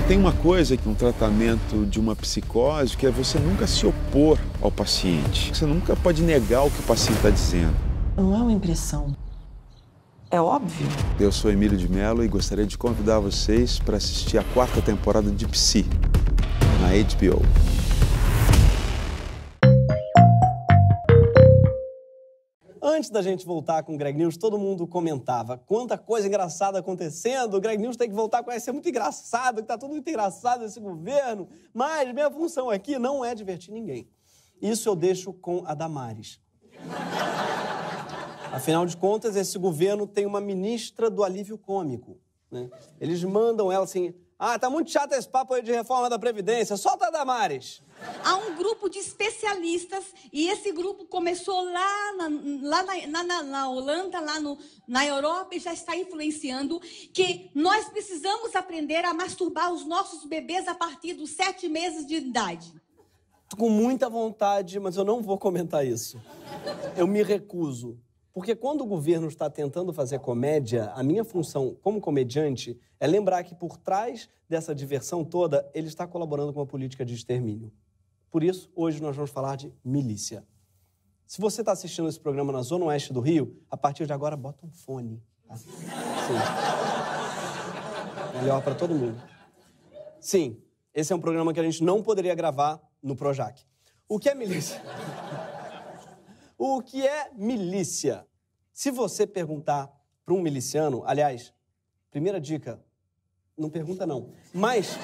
Tem uma coisa que um tratamento de uma psicose que é você nunca se opor ao paciente. Você nunca pode negar o que o paciente está dizendo. Não é uma impressão. É óbvio. Eu sou Emílio de Mello e gostaria de convidar vocês para assistir a 4ª temporada de Psi, na HBO. Antes da gente voltar com o Greg News, todo mundo comentava quanta coisa engraçada acontecendo. O Greg News tem que voltar com isso, é muito engraçado, que tá tudo muito engraçado esse governo. Mas minha função aqui não é divertir ninguém. Isso eu deixo com a Damares. Afinal de contas, esse governo tem uma ministra do alívio cômico, né? Eles mandam ela assim: tá muito chato esse papo aí de reforma da Previdência, solta a Damares. Há um grupo de especialistas e esse grupo começou lá na Holanda, na Europa, e já está influenciando que nós precisamos aprender a masturbar os nossos bebês a partir dos 7 meses de idade. Tô com muita vontade, mas eu não vou comentar isso. Eu me recuso. Porque quando o governo está tentando fazer comédia, a minha função como comediante é lembrar que por trás dessa diversão toda, ele está colaborando com uma política de extermínio. Por isso, hoje nós vamos falar de milícia. Se você está assistindo esse programa na Zona Oeste do Rio, a partir de agora, bota um fone. Tá? Sim. Melhor para todo mundo. Sim, esse é um programa que a gente não poderia gravar no Projac. O que é milícia? O que é milícia? Se você perguntar para um miliciano, aliás, primeira dica, não pergunta não, mas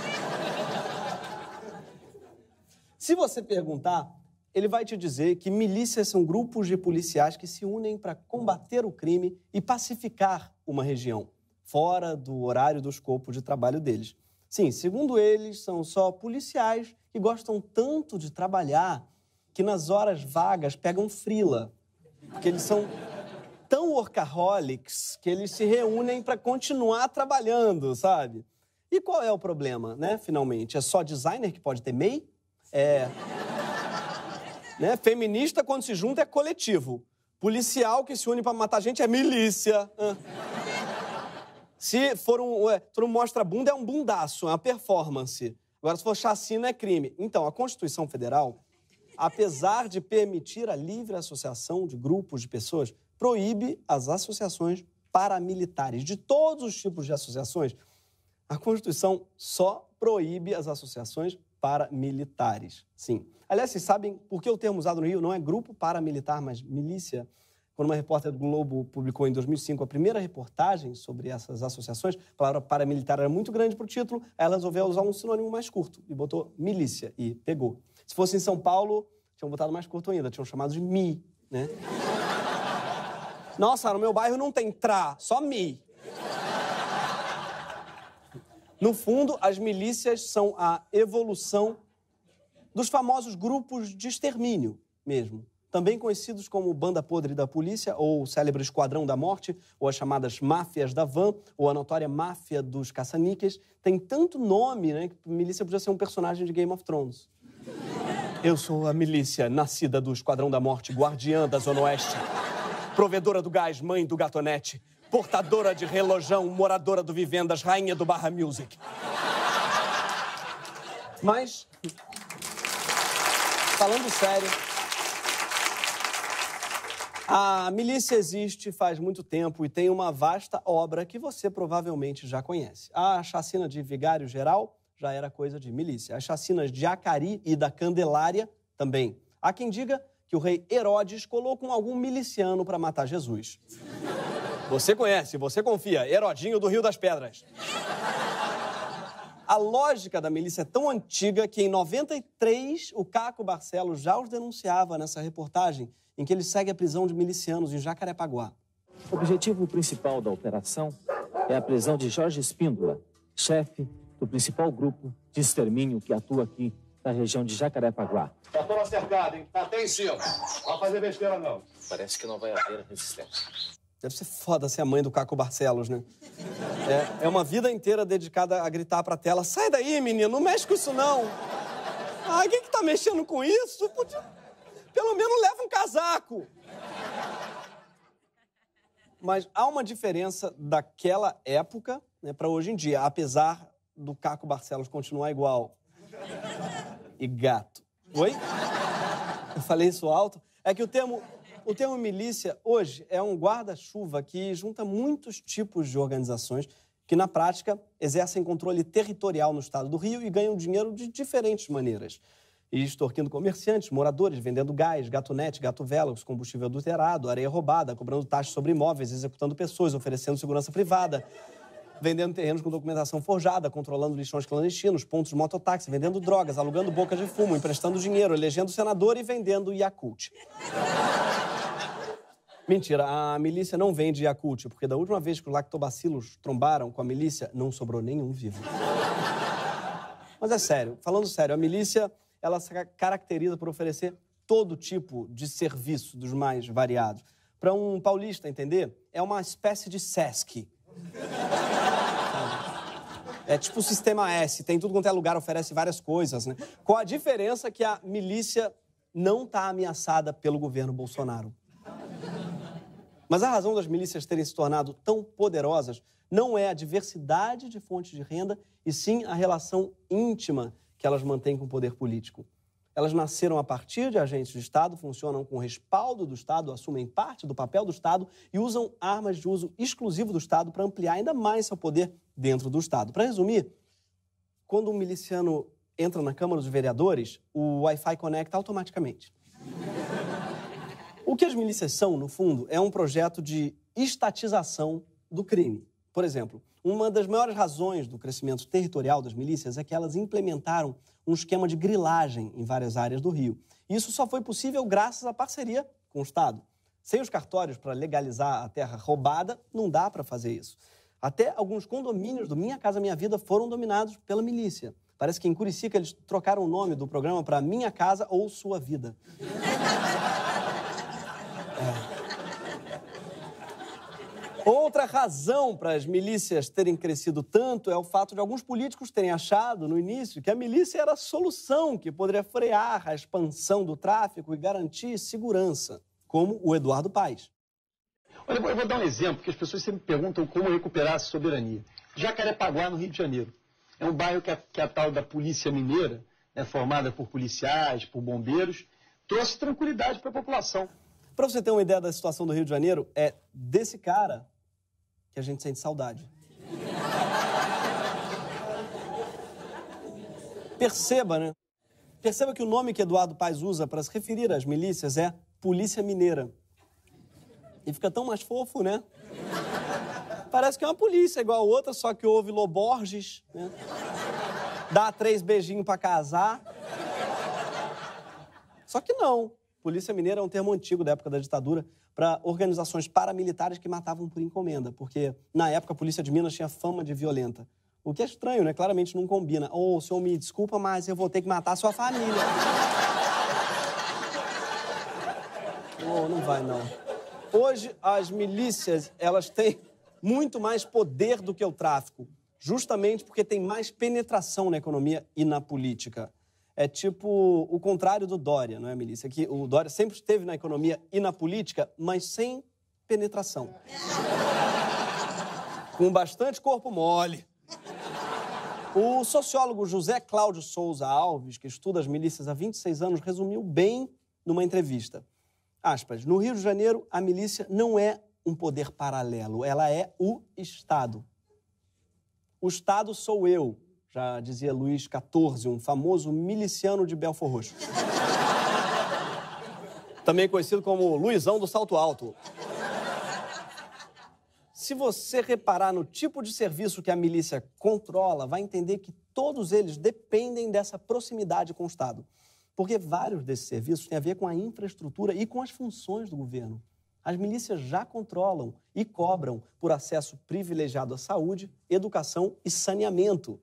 se você perguntar, ele vai te dizer que milícias são grupos de policiais que se unem para combater o crime e pacificar uma região, fora do horário do escopo de trabalho deles. Sim, segundo eles, são só policiais que gostam tanto de trabalhar que nas horas vagas pegam frila, porque eles são tão workaholics que eles se reúnem para continuar trabalhando, sabe? E qual é o problema, né, finalmente? É só designer que pode ter MEI? Né? Feminista, quando se junta, é coletivo. Policial que se une para matar gente é milícia. Se for tu não mostra bunda, é um bundaço, é uma performance. Agora, se for chacina, é crime. Então, a Constituição Federal, apesar de permitir a livre associação de grupos de pessoas, proíbe as associações paramilitares. De todos os tipos de associações, a Constituição só proíbe as associações paramilitares. Sim. Aliás, vocês sabem por que o termo usado no Rio não é grupo paramilitar, mas milícia? Quando uma repórter do Globo publicou em 2005 a primeira reportagem sobre essas associações, a palavra paramilitar era muito grande para o título, aí ela resolveu usar um sinônimo mais curto e botou milícia e pegou. Se fosse em São Paulo, tinham botado mais curto ainda, tinham chamado de Mi, né? Nossa, no meu bairro não tem tra, só Mi. No fundo, as milícias são a evolução dos famosos grupos de extermínio mesmo, também conhecidos como Banda Podre da Polícia, ou o célebre Esquadrão da Morte, ou as chamadas Máfias da Van, ou a notória Máfia dos Caça-Níqueis. Tem tanto nome, né, que milícia podia ser um personagem de Game of Thrones. Eu sou a milícia, nascida do Esquadrão da Morte, guardiã da Zona Oeste, provedora do gás, mãe do gatonete, portadora de relojão, moradora do Vivendas, rainha do Barra Music. Mas, falando sério, a milícia existe faz muito tempo e tem uma vasta obra que você provavelmente já conhece. A chacina de Vigário Geral já era coisa de milícia. As chacinas de Acari e da Candelária também. Há quem diga que o rei Herodes colou com algum miliciano para matar Jesus. Você conhece, você confia. Herodinho do Rio das Pedras. A lógica da milícia é tão antiga que em 93 o Caco Barcelos já os denunciava nessa reportagem em que ele segue a prisão de milicianos em Jacarepaguá. O objetivo principal da operação é a prisão de Jorge Espíndola, chefe do principal grupo de extermínio que atua aqui na região de Jacarepaguá. Tá toda cercada, hein? Tá até em cima. Não vai fazer besteira, não. Parece que não vai haver resistência. Deve ser foda ser a mãe do Caco Barcelos, né? É uma vida inteira dedicada a gritar pra tela: sai daí, menino, não mexe com isso, não. Quem que tá mexendo com isso? Pelo menos leva um casaco. Mas há uma diferença daquela época, né, para hoje em dia, apesar do Caco Barcelos continuar igual. E gato. Oi? Eu falei isso alto? É que o termo milícia, hoje, é um guarda-chuva que junta muitos tipos de organizações que, na prática, exercem controle territorial no estado do Rio e ganham dinheiro de diferentes maneiras. E extorquindo comerciantes, moradores, vendendo gás, gatunete, gato velox, combustível adulterado, areia roubada, cobrando taxas sobre imóveis, executando pessoas, oferecendo segurança privada, vendendo terrenos com documentação forjada, controlando lixões clandestinos, pontos de mototáxi, vendendo drogas, alugando bocas de fumo, emprestando dinheiro, elegendo senador e vendendo Yakult. Mentira, a milícia não vende Yakult, porque da última vez que os lactobacilos trombaram com a milícia, não sobrou nenhum vivo. Mas é sério, falando sério, a milícia, ela se caracteriza por oferecer todo tipo de serviço dos mais variados. Para um paulista entender, é uma espécie de Sesc. É tipo o Sistema S, tem tudo quanto é lugar, oferece várias coisas, né? Com a diferença que a milícia não está ameaçada pelo governo Bolsonaro. Mas a razão das milícias terem se tornado tão poderosas não é a diversidade de fontes de renda, e sim a relação íntima que elas mantêm com o poder político. Elas nasceram a partir de agentes de Estado, funcionam com respaldo do Estado, assumem parte do papel do Estado e usam armas de uso exclusivo do Estado para ampliar ainda mais seu poder dentro do Estado. Para resumir, quando um miliciano entra na Câmara dos Vereadores, o Wi-Fi conecta automaticamente. O que as milícias são, no fundo, é um projeto de estatização do crime. Por exemplo, uma das maiores razões do crescimento territorial das milícias é que elas implementaram um esquema de grilagem em várias áreas do Rio. Isso só foi possível graças à parceria com o Estado. Sem os cartórios para legalizar a terra roubada, não dá para fazer isso. Até alguns condomínios do Minha Casa Minha Vida foram dominados pela milícia. Parece que em Curicica eles trocaram o nome do programa para Minha Casa ou Sua Vida. Outra razão para as milícias terem crescido tanto é o fato de alguns políticos terem achado, no início, que a milícia era a solução que poderia frear a expansão do tráfico e garantir segurança, como o Eduardo Paes. Olha, eu vou dar um exemplo, que as pessoas sempre perguntam como recuperar a soberania. Jacarepaguá, no Rio de Janeiro. É um bairro que a tal da Polícia Mineira, né, formada por policiais, por bombeiros, trouxe tranquilidade para a população. Para você ter uma ideia da situação do Rio de Janeiro, é desse cara que a gente sente saudade. Perceba, né? Perceba que o nome que Eduardo Paes usa para se referir às milícias é Polícia Mineira. E fica tão mais fofo, né? Parece que é uma polícia igual a outra, só que houve Loborges, né? Dá 3 beijinhos para casar. Só que não. Polícia Mineira é um termo antigo da época da ditadura para organizações paramilitares que matavam por encomenda, porque, na época, a polícia de Minas tinha fama de violenta. O que é estranho, né? Claramente não combina. Ô, senhor, me desculpa, mas eu vou ter que matar a sua família. Não vai, não. Hoje, as milícias, elas têm muito mais poder do que o tráfico, justamente porque tem mais penetração na economia e na política. É tipo o contrário do Dória, não é, milícia? Que o Dória sempre esteve na economia e na política, mas sem penetração. Com bastante corpo mole. O sociólogo José Cláudio Souza Alves, que estuda as milícias há 26 anos, resumiu bem numa entrevista. Aspas, no Rio de Janeiro, a milícia não é um poder paralelo, ela é o Estado. O Estado sou eu. Já dizia Luís XIV, um famoso miliciano de Belford Roxo. Também conhecido como Luizão do Salto Alto. Se você reparar no tipo de serviço que a milícia controla, vai entender que todos eles dependem dessa proximidade com o Estado. Porque vários desses serviços têm a ver com a infraestrutura e com as funções do governo. As milícias já controlam e cobram por acesso privilegiado à saúde, educação e saneamento.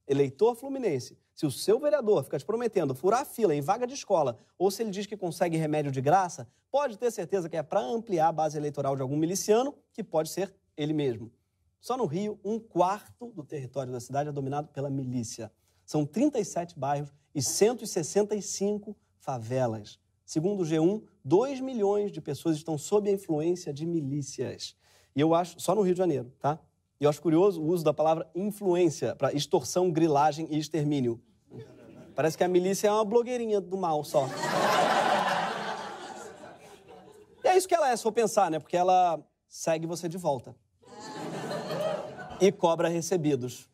Eleitor fluminense, se o seu vereador fica te prometendo furar a fila em vaga de escola ou se ele diz que consegue remédio de graça, pode ter certeza que é para ampliar a base eleitoral de algum miliciano, que pode ser ele mesmo. Só no Rio, 1/4 do território da cidade é dominado pela milícia. São 37 bairros e 165 favelas. Segundo o G1, 2 milhões de pessoas estão sob a influência de milícias. E eu acho, só no Rio de Janeiro, tá? E eu acho curioso o uso da palavra influência para extorsão, grilagem e extermínio. Parece que a milícia é uma blogueirinha do mal só. E é isso que ela é, se for pensar, né? Porque ela segue você de volta. E cobra recebidos.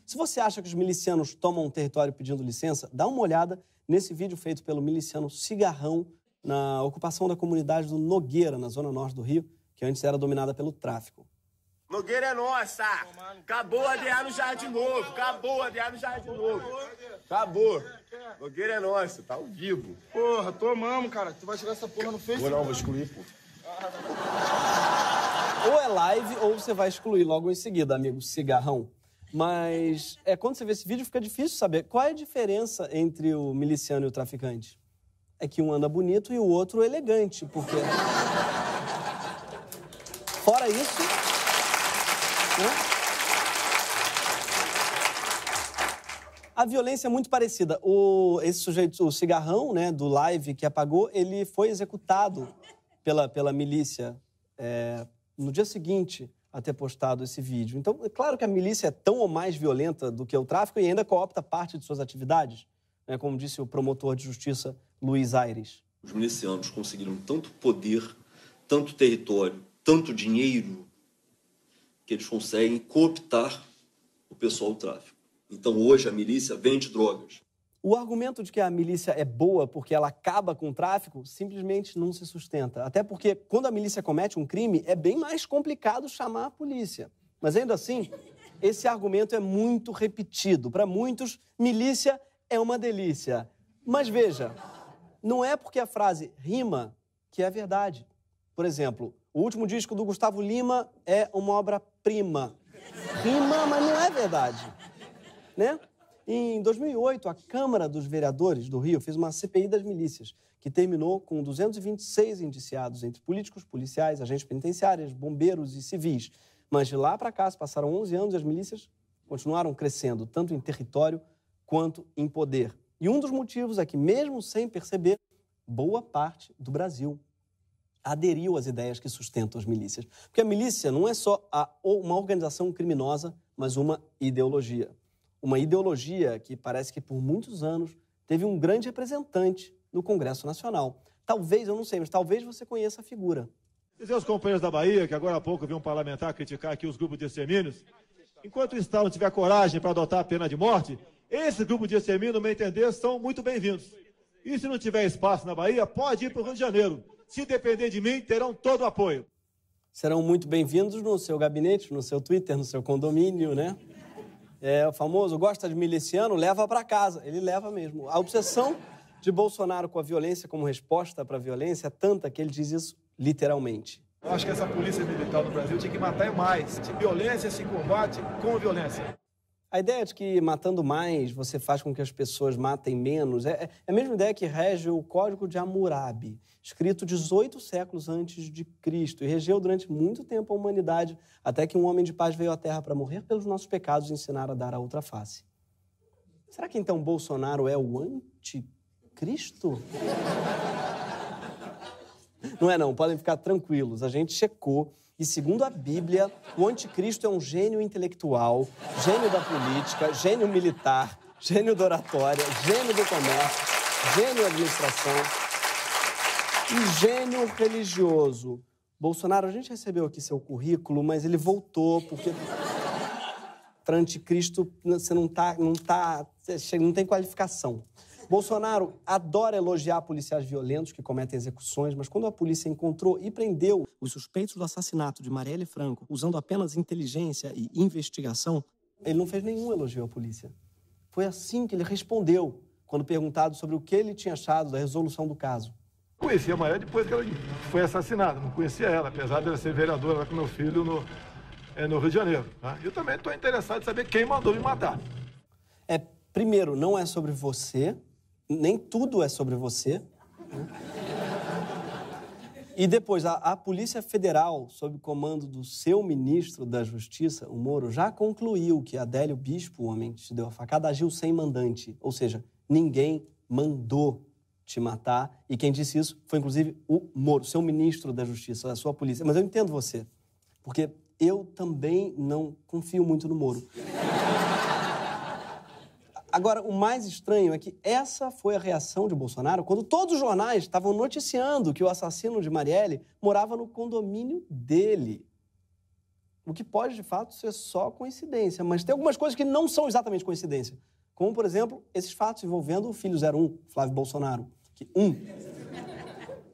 Se você acha que os milicianos tomam um território pedindo licença, dá uma olhada nesse vídeo feito pelo miliciano Cigarrão na ocupação da comunidade do Nogueira, na zona norte do Rio, que antes era dominada pelo tráfico. Nogueira é nossa! Acabou a Adriano Jardim Novo! Acabou a Adriano Jardim Novo! Acabou! Nogueira é nossa, tá ao vivo. Porra, tomamos, cara. Tu vai tirar essa porra no Facebook? Vou excluir, pô. Ou é live ou você vai excluir logo em seguida, amigo Cigarrão. Mas quando você vê esse vídeo fica difícil saber qual é a diferença entre o miliciano e o traficante. É que um anda bonito e o outro elegante, porque... Fora isso... A violência é muito parecida. Esse sujeito, o Cigarrão, né, do live que apagou, ele foi executado pela milícia no dia seguinte a ter postado esse vídeo. Então, é claro que a milícia é tão ou mais violenta do que o tráfico e ainda coopta parte de suas atividades, né, como disse o promotor de justiça Luiz Aires. Os milicianos conseguiram tanto poder, tanto território, tanto dinheiro, que eles conseguem cooptar o pessoal do tráfico. Então, hoje, a milícia vende drogas. O argumento de que a milícia é boa porque ela acaba com o tráfico simplesmente não se sustenta. Até porque, quando a milícia comete um crime, é bem mais complicado chamar a polícia. Mas, ainda assim, esse argumento é muito repetido. Para muitos, milícia é uma delícia. Mas, veja, não é porque a frase rima que é verdade. Por exemplo, o último disco do Gustavo Lima é uma obra-prima. Rima, mas não é verdade. Né? Em 2008, a Câmara dos Vereadores do Rio fez uma CPI das milícias, que terminou com 226 indiciados entre políticos, policiais, agentes penitenciários, bombeiros e civis. Mas de lá para cá, se passaram 11 anos e as milícias continuaram crescendo, tanto em território quanto em poder. E um dos motivos é que, mesmo sem perceber, boa parte do Brasil aderiu às ideias que sustentam as milícias. Porque a milícia não é só uma organização criminosa, mas uma ideologia. Uma ideologia que parece que por muitos anos teve um grande representante no Congresso Nacional. Talvez, eu não sei, mas talvez você conheça a figura. E seus companheiros da Bahia, que agora há pouco viu um parlamentar criticar aqui os grupos de extermínios, enquanto o Estado não tiver coragem para adotar a pena de morte, esses grupos de extermínio, no meu entender, são muito bem-vindos. E se não tiver espaço na Bahia, pode ir para o Rio de Janeiro. Se depender de mim, terão todo o apoio. Serão muito bem-vindos no seu gabinete, no seu Twitter, no seu condomínio, né? O famoso gosta de miliciano, leva para casa. Ele leva mesmo. A obsessão de Bolsonaro com a violência como resposta para a violência é tanta que ele diz isso literalmente. Eu acho que essa polícia militar no Brasil tinha que matar mais. De violência se combate com violência. A ideia de que matando mais você faz com que as pessoas matem menos é a mesma ideia que rege o Código de Hammurabi, escrito 18 séculos antes de Cristo, e regeu durante muito tempo a humanidade, até que um homem de paz veio à Terra para morrer pelos nossos pecados e ensinar a dar a outra face. Será que então Bolsonaro é o anticristo? Não é não, podem ficar tranquilos, a gente checou. E, segundo a Bíblia, o anticristo é um gênio intelectual, gênio da política, gênio militar, gênio da oratória, gênio do comércio, gênio da administração e gênio religioso. Bolsonaro, a gente recebeu aqui seu currículo, mas ele voltou porque para anticristo você não tem qualificação. Bolsonaro adora elogiar policiais violentos que cometem execuções, mas quando a polícia encontrou e prendeu os suspeitos do assassinato de Marielle Franco, usando apenas inteligência e investigação, ele não fez nenhum elogio à polícia. Foi assim que ele respondeu, quando perguntado sobre o que ele tinha achado da resolução do caso. Conheci a Marielle depois que ela foi assassinada, não conhecia ela, apesar de ela ser vereadora lá com meu filho no Rio de Janeiro. Tá? Eu também estou interessado em saber quem mandou me matar. Primeiro, não é sobre você, nem tudo é sobre você. E depois, a Polícia Federal, sob comando do seu ministro da Justiça, o Moro, já concluiu que Adélio Bispo, o homem que te deu a facada, agiu sem mandante. Ou seja, ninguém mandou te matar. E quem disse isso foi, inclusive, o Moro, seu ministro da Justiça, a sua polícia. Mas eu entendo você, porque Eu também não confio muito no Moro. Agora, o mais estranho é que essa foi a reação de Bolsonaro quando todos os jornais estavam noticiando que o assassino de Marielle morava no condomínio dele. O que pode, de fato, ser só coincidência, mas tem algumas coisas que não são exatamente coincidência. Como, por exemplo, esses fatos envolvendo o filho 01, Flávio Bolsonaro.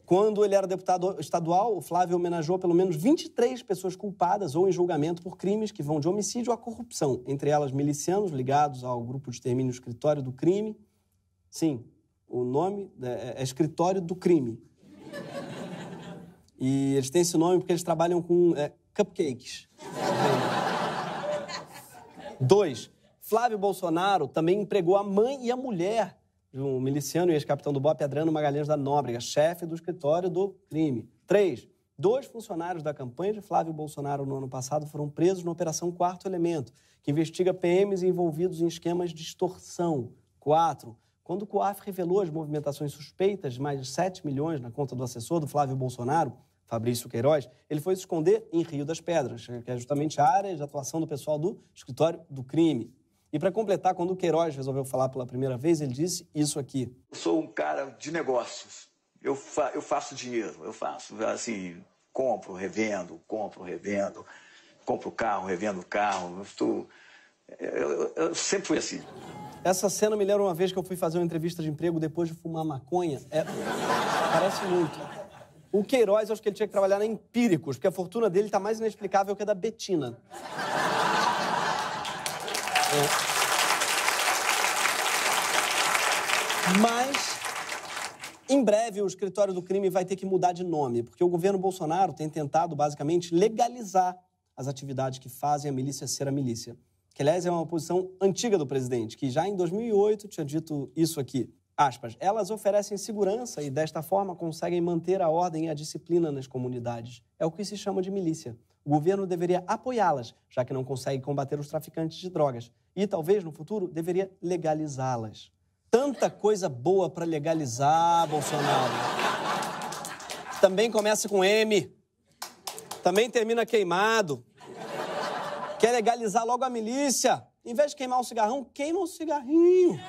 Quando ele era deputado estadual, o Flávio homenageou pelo menos 23 pessoas culpadas ou em julgamento por crimes que vão de homicídio à corrupção, entre elas milicianos ligados ao grupo de extermínio Escritório do Crime. Sim, o nome é Escritório do Crime. E eles têm esse nome porque eles trabalham com cupcakes. 2. Flávio Bolsonaro também empregou a mãe e a mulher de um miliciano e ex-capitão do BOPE, Adriano Magalhães da Nóbrega, chefe do Escritório do Crime. 3. 2 funcionários da campanha de Flávio Bolsonaro no ano passado foram presos na Operação Quarto Elemento, que investiga PMs envolvidos em esquemas de extorsão. 4. Quando o COAF revelou as movimentações suspeitas de mais de 7 milhões na conta do assessor do Flávio Bolsonaro, Fabrício Queiroz, ele foi se esconder em Rio das Pedras, que é justamente a área de atuação do pessoal do Escritório do Crime. E para completar, quando o Queiroz resolveu falar pela primeira vez, ele disse isso aqui. Eu sou um cara de negócios. Eu faço dinheiro, assim, compro, revendo, compro carro, revendo carro. Eu sempre fui assim. Essa cena me lembra uma vez que eu fui fazer uma entrevista de emprego depois de fumar maconha. Parece muito. O Queiroz, eu acho que ele tinha que trabalhar na Empíricos, porque a fortuna dele está mais inexplicável que a da Betina. Mas, em breve, o Escritório do Crime vai ter que mudar de nome, porque o governo Bolsonaro tem tentado, basicamente, legalizar as atividades que fazem a milícia ser a milícia. Que, aliás, é uma posição antiga do presidente, que já em 2008 tinha dito isso aqui. Aspas, elas oferecem segurança e, desta forma, conseguem manter a ordem e a disciplina nas comunidades. É o que se chama de milícia. O governo deveria apoiá-las, já que não consegue combater os traficantes de drogas. E, talvez, no futuro, deveria legalizá-las. Tanta coisa boa para legalizar, Bolsonaro. Também começa com M. Também termina queimado. Quer legalizar logo a milícia. Em vez de queimar um cigarrão, queima um cigarrinho.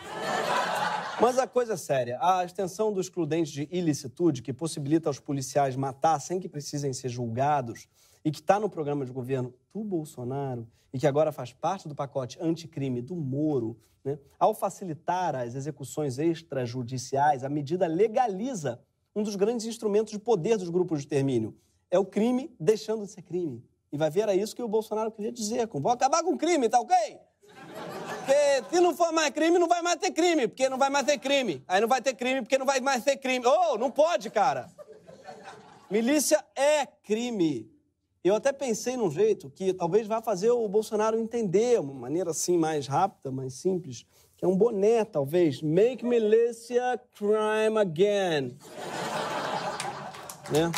Mas a coisa é séria. A extensão do excludente de ilicitude, que possibilita aos policiais matar sem que precisem ser julgados, e que está no programa de governo do Bolsonaro, e que agora faz parte do pacote anticrime do Moro, né? Ao facilitar as execuções extrajudiciais, a medida legaliza um dos grandes instrumentos de poder dos grupos de extermínio. É o crime deixando de ser crime. E vai ver, era isso que o Bolsonaro queria dizer. Vou acabar com o crime, tá ok? Porque se não for mais crime, não vai mais ter crime, porque não vai mais ter crime. Aí não vai ter crime, porque não vai mais ter crime. Oh, não pode, cara. Milícia é crime. Eu até pensei num jeito que talvez vá fazer o Bolsonaro entender, uma maneira assim mais rápida, mais simples, que é um boné, talvez. Make milícia crime again. Né?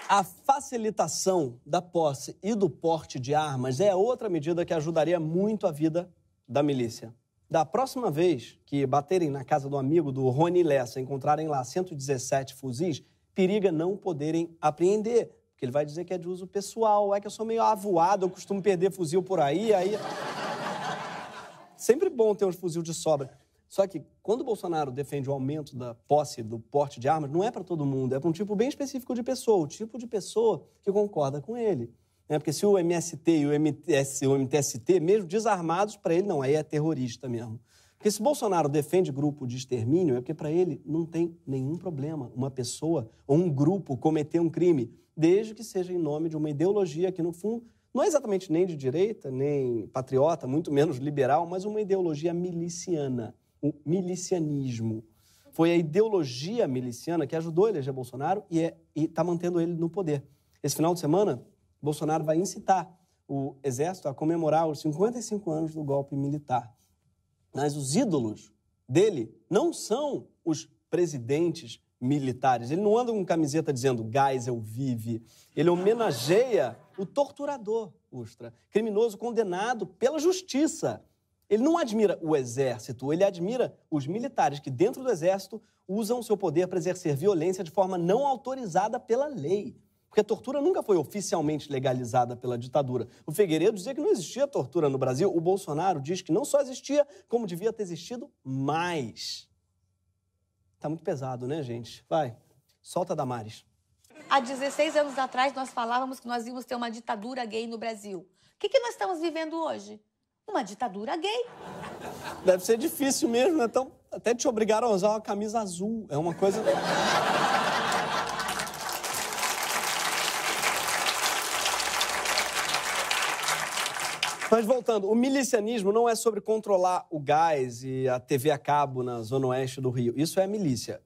A facilitação da posse e do porte de armas é outra medida que ajudaria muito a vida da milícia. Da próxima vez que baterem na casa do amigo do Rony Lessa e encontrarem lá 117 fuzis, periga não poderem apreender, porque ele vai dizer que é de uso pessoal, é que eu sou meio avoado, eu costumo perder fuzil por aí. Sempre bom ter uns fuzil de sobra. Só que, quando o Bolsonaro defende o aumento da posse, do porte de armas, não é para todo mundo, é para um tipo bem específico de pessoa, o tipo de pessoa que concorda com ele. Porque se o MST e o MTST, mesmo desarmados, para ele não, aí é terrorista mesmo. Porque se Bolsonaro defende grupo de extermínio, é porque para ele não tem nenhum problema uma pessoa ou um grupo cometer um crime, desde que seja em nome de uma ideologia que, no fundo, não é exatamente nem de direita, nem patriota, muito menos liberal, mas uma ideologia miliciana. O milicianismo. Foi a ideologia miliciana que ajudou a eleger Bolsonaro e está mantendo ele no poder. Esse final de semana, Bolsonaro vai incitar o Exército a comemorar os 55 anos do golpe militar. Mas os ídolos dele não são os presidentes militares. Ele não anda com camiseta dizendo Geisel vive. Ele homenageia o torturador Ustra, criminoso condenado pela justiça Ele não admira o exército, ele admira os militares que, dentro do exército, usam seu poder para exercer violência de forma não autorizada pela lei. Porque a tortura nunca foi oficialmente legalizada pela ditadura. O Figueiredo dizia que não existia tortura no Brasil. O Bolsonaro diz que não só existia, como devia ter existido mais. Tá muito pesado, né, gente? Vai, solta, Damares. Há 16 anos atrás, nós falávamos que nós íamos ter uma ditadura gay no Brasil. O que nós estamos vivendo hoje? Uma ditadura gay. Deve ser difícil mesmo, né? Então, até te obrigaram a usar uma camisa azul. É uma coisa... Mas voltando, o milicianismo não é sobre controlar o gás e a TV a cabo na zona oeste do Rio. Isso é a milícia.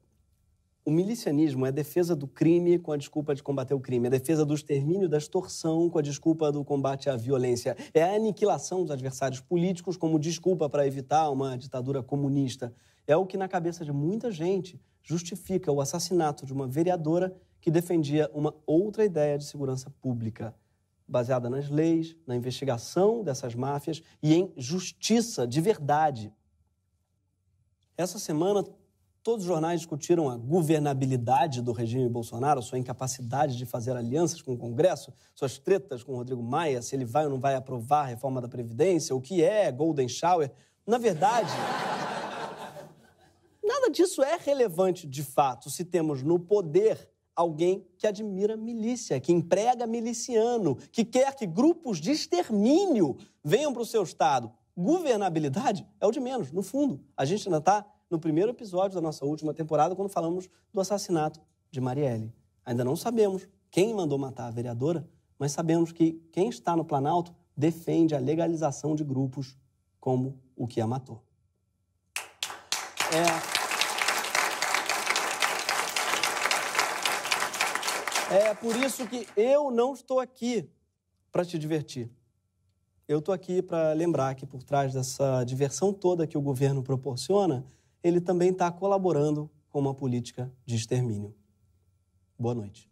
O milicianismo é a defesa do crime com a desculpa de combater o crime. É a defesa do extermínio da extorsão com a desculpa do combate à violência. É a aniquilação dos adversários políticos como desculpa para evitar uma ditadura comunista. É o que, na cabeça de muita gente, justifica o assassinato de uma vereadora que defendia uma outra ideia de segurança pública, baseada nas leis, na investigação dessas máfias e em justiça de verdade. Essa semana, todos os jornais discutiram a governabilidade do regime Bolsonaro, sua incapacidade de fazer alianças com o Congresso, suas tretas com o Rodrigo Maia, se ele vai ou não vai aprovar a reforma da Previdência, o que é Golden Shower. Na verdade, nada disso é relevante de fato se temos no poder alguém que admira milícia, que emprega miliciano, que quer que grupos de extermínio venham para o seu estado. Governabilidade é o de menos, no fundo. A gente ainda está no primeiro episódio da nossa última temporada, quando falamos do assassinato de Marielle. Ainda não sabemos quem mandou matar a vereadora, mas sabemos que quem está no Planalto defende a legalização de grupos como o que a matou. É por isso que eu não estou aqui para te divertir. Eu estou aqui para lembrar que por trás dessa diversão toda que o governo proporciona, ele também está colaborando com uma política de extermínio. Boa noite.